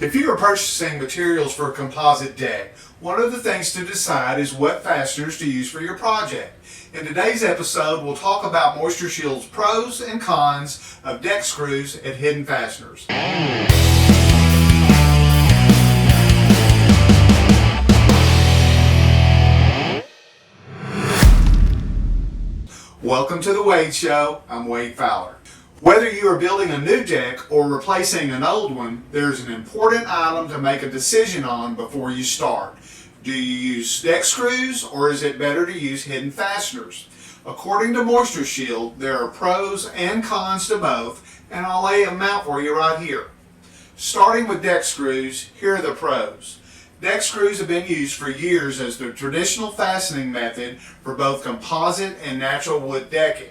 If you are purchasing materials for a composite deck, one of the things to decide is what fasteners to use for your project. In today's episode, we'll talk about MoistureShield's pros and cons of deck screws at Hidden Fasteners. Welcome to the Wade Show. I'm Wade Fowler. Whether you are building a new deck or replacing an old one, there's an important item to make a decision on before you start. Do you use deck screws or is it better to use hidden fasteners? According to MoistureShield, there are pros and cons to both, and I'll lay them out for you right here. Starting with deck screws, here are the pros. Deck screws have been used for years as the traditional fastening method for both composite and natural wood decking.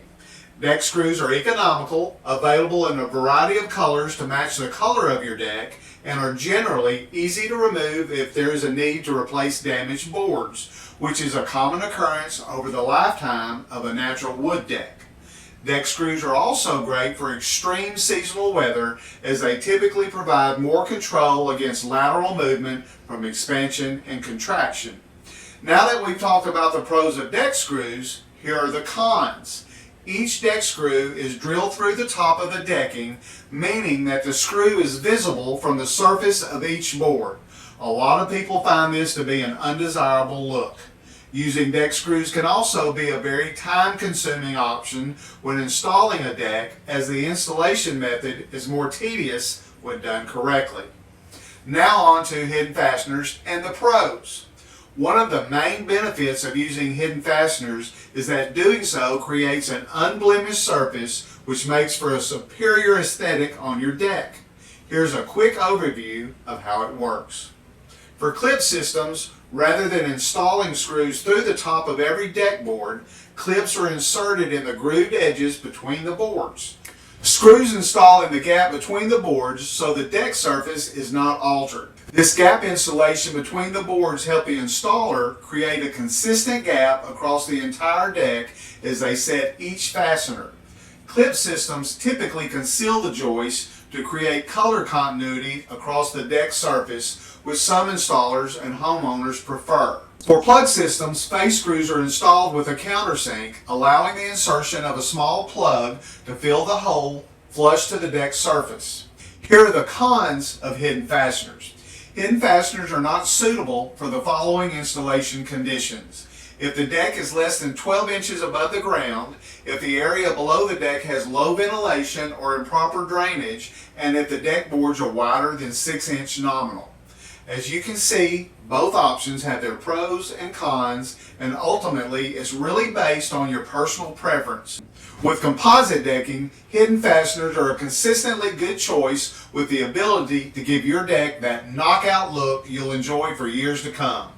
Deck screws are economical, available in a variety of colors to match the color of your deck, and are generally easy to remove if there is a need to replace damaged boards, which is a common occurrence over the lifetime of a natural wood deck. Deck screws are also great for extreme seasonal weather, as they typically provide more control against lateral movement from expansion and contraction. Now that we've talked about the pros of deck screws, here are the cons. Each deck screw is drilled through the top of the decking, meaning that the screw is visible from the surface of each board. A lot of people find this to be an undesirable look. Using deck screws can also be a very time-consuming option when installing a deck, as the installation method is more tedious when done correctly. Now on to hidden fasteners and the pros. One of the main benefits of using hidden fasteners is that doing so creates an unblemished surface, which makes for a superior aesthetic on your deck. Here's a quick overview of how it works. For clip systems, rather than installing screws through the top of every deck board, clips are inserted in the grooved edges between the boards. Screws install in the gap between the boards so the deck surface is not altered. This gap insulation between the boards helps the installer create a consistent gap across the entire deck as they set each fastener. Clip systems typically conceal the joist to create color continuity across the deck surface, which some installers and homeowners prefer. For plug systems, face screws are installed with a countersink, allowing the insertion of a small plug to fill the hole flush to the deck surface. Here are the cons of hidden fasteners. Hidden fasteners are not suitable for the following installation conditions. If the deck is less than 12 inches above the ground, if the area below the deck has low ventilation or improper drainage, and if the deck boards are wider than 6-inch nominal. As you can see, both options have their pros and cons, and ultimately it's really based on your personal preference. With composite decking, hidden fasteners are a consistently good choice with the ability to give your deck that knockout look you'll enjoy for years to come.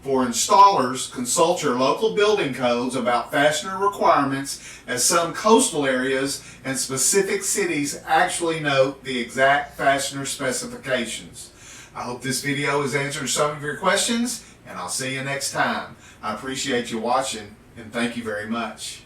For installers, consult your local building codes about fastener requirements, as some coastal areas and specific cities actually note the exact fastener specifications. I hope this video has answered some of your questions, and I'll see you next time. I appreciate you watching, and thank you very much.